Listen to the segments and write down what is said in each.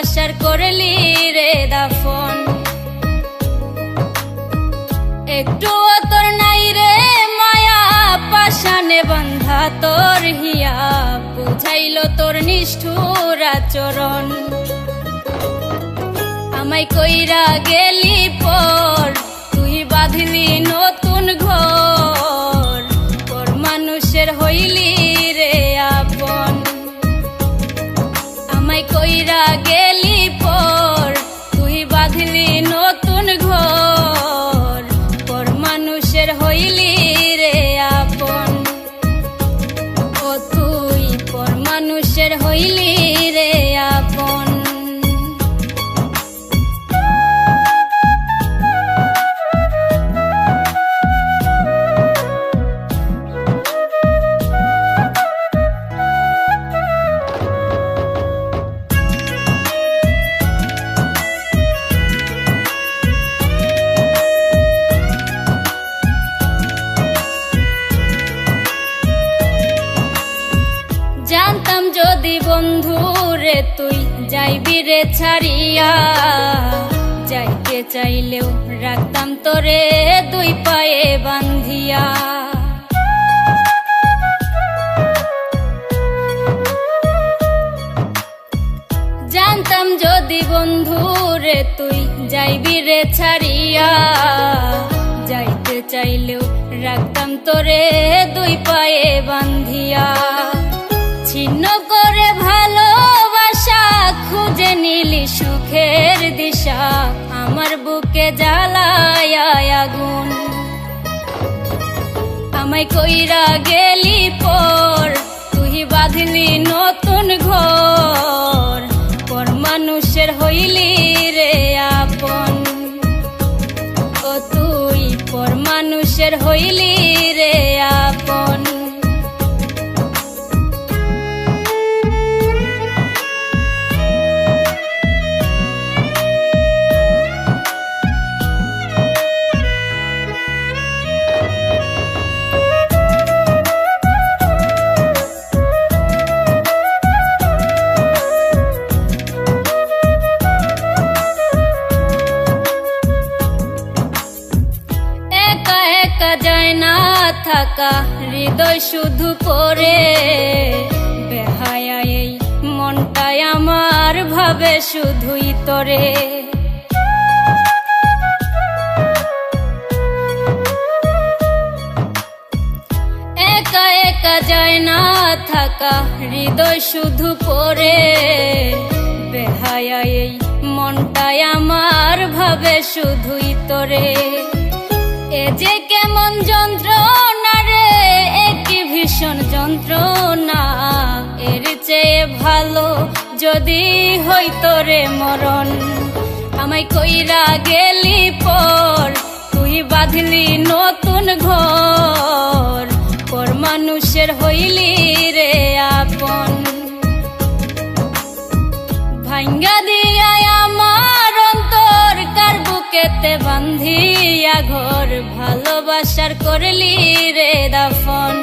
ভালোবাসার করলি রে দাফন। একটু তোর নাই রে মায়া পাশানে বান্ধা তোর হিয়া, বুঝাইল তোর নিষ্ঠুর আচরণ। আমায় কইরা গেলি পর তুই বাঁধলি নতুন ঘর, পর মানুষের হইলি রে আপন। আমায় কইরা গেলি পর তুই বাঁধলি নতুন ঘর, পর মানুষের হইলি রে আপন। ও তুই পর মানুষের হইলি রে আপন। জানতাম যদি বন্ধু রে তুই যাইবি রে ছাড়িয়া, যাইতে চাইলেও রাখতাম তোরে দুই পায়ে বান্ধিয়া। জানতাম যদি বন্ধু রে তুই যাইবি রে ছাড়িয়া, যাইতে চাইলেও রাখতাম তোরে দুই পায়ে বান্ধিয়া। ছিন্ন করে ভালোবাসা খুঁজে নিলি সুখের দিশা, আমার বুকে জ্বালায় আগুন। আমায় কইরা গেলি পর তুই বাঁধলি নতুন ঘর, পর মানুষের হইলি রে আপন। ও তুই পর মানুষের হইলি রে আপন। যায় না থাকা হৃদয় শুধু পড়ে, বেহায়া এই মনটাই আমার ভাবে শুধুই তোরে। একা একা যায় না থাকা হৃদয় শুধু পড়ে, বেহায়া এই মনটাই আমার ভাবে শুধুই তোরে। এ যে কেমন যন্ত্রণা রে, একটি ভীষণ যন্ত্রণা, এর চেয়ে ভালো যদি হইতো রে মরণ। আমায় কইরা গেলি পর তুই বাঁধলি নতুন ঘর, পর মানুষের হইলি রে আপন। ভাঙ্গা দিয়া আমার অন্তর কার বুকেতে বান্ধিয়া ঘর, ভালোবাসার করলি রে দাফন।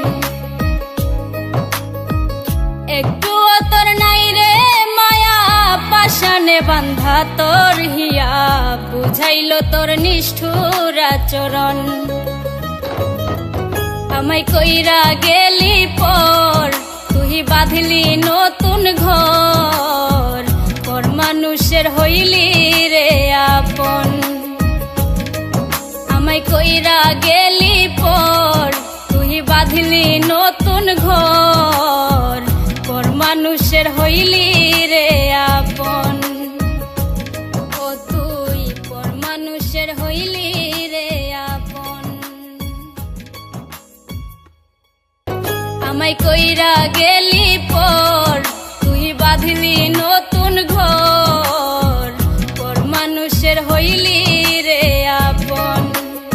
একটু তোর নাই রে মায়া পাশানে বান্ধা তোর হিয়া, বুঝাইল তোর নিষ্ঠুর আচরণ। আমায় কইরা গেলি পর তুই বাঁধলি নতুন ঘর, পর মানুষের হইলি রে আপন। আমায় কইরা গেলি পর তুই বাঁধলি নতুন ঘর, পর মানুষের হইলি রে আপন। ও তুই পর মানুষের হইলি রে আপন। আমায় কইরা গেলি পর তুই বাঁধলি নতুন